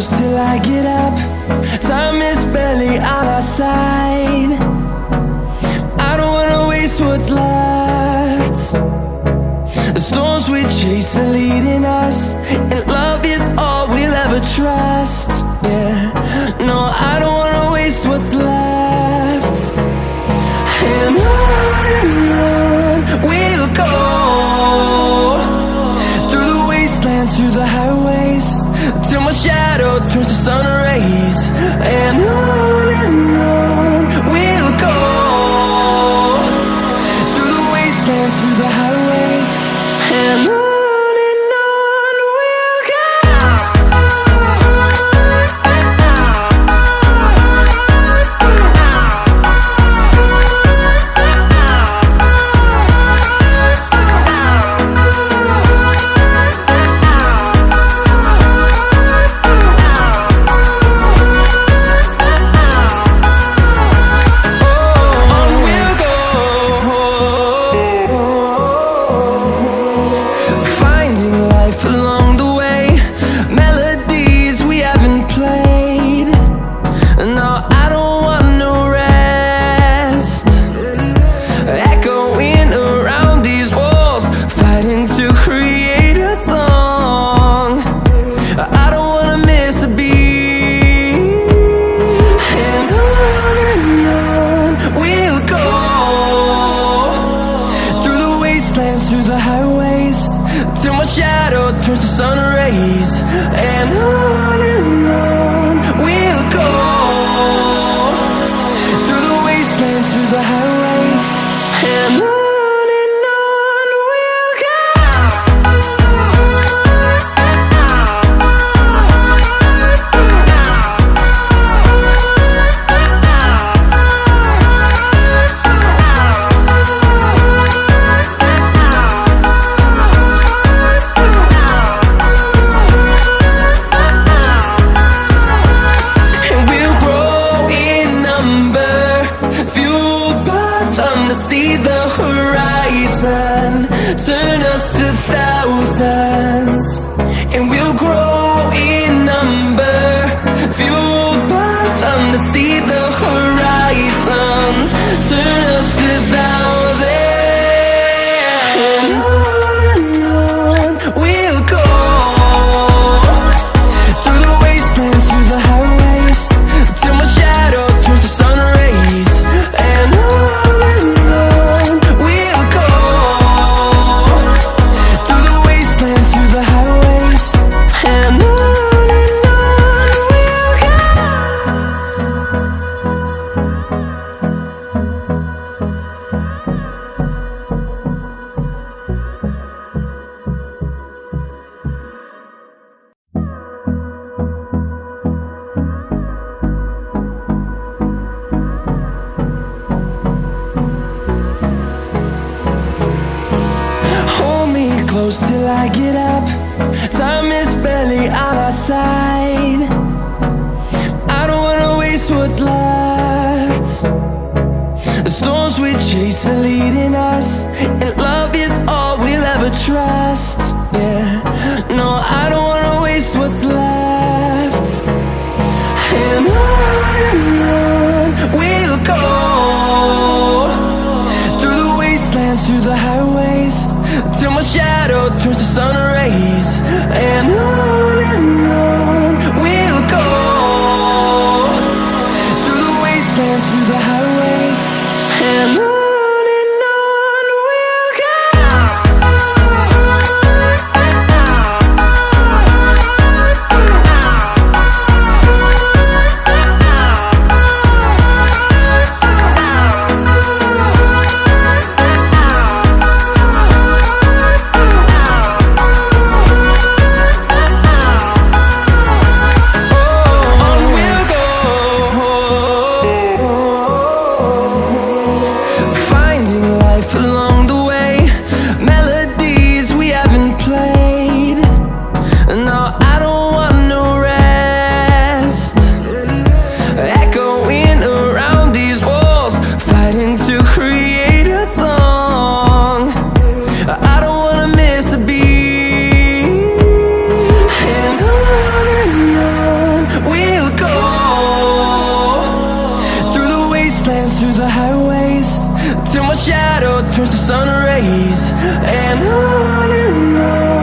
close till I get up. Time is barely on our side. I don't wanna waste what's left. The storms we chase are leading us, and love is all we'll ever trust. Yeah, no, I don't wanna waste what's left. And on we'll go, through the wastelands, through the highways, till my shadow turns to sun rays. And on we'll go, through the wastelands, through the highways, and on we'll go. Close till I get up. Time is barely on our side. I don't wanna waste what's left. The storms we chase are leading us, and love is all we'll ever trust. Yeah, no, I don't wanna waste what's left. And on we'll go, through the wastelands, through the highways, till my shadow turns to sun rays. And on we'll go, through the wastelands, through the highways, and on dance through the highways till my shadow turns to sun rays. And on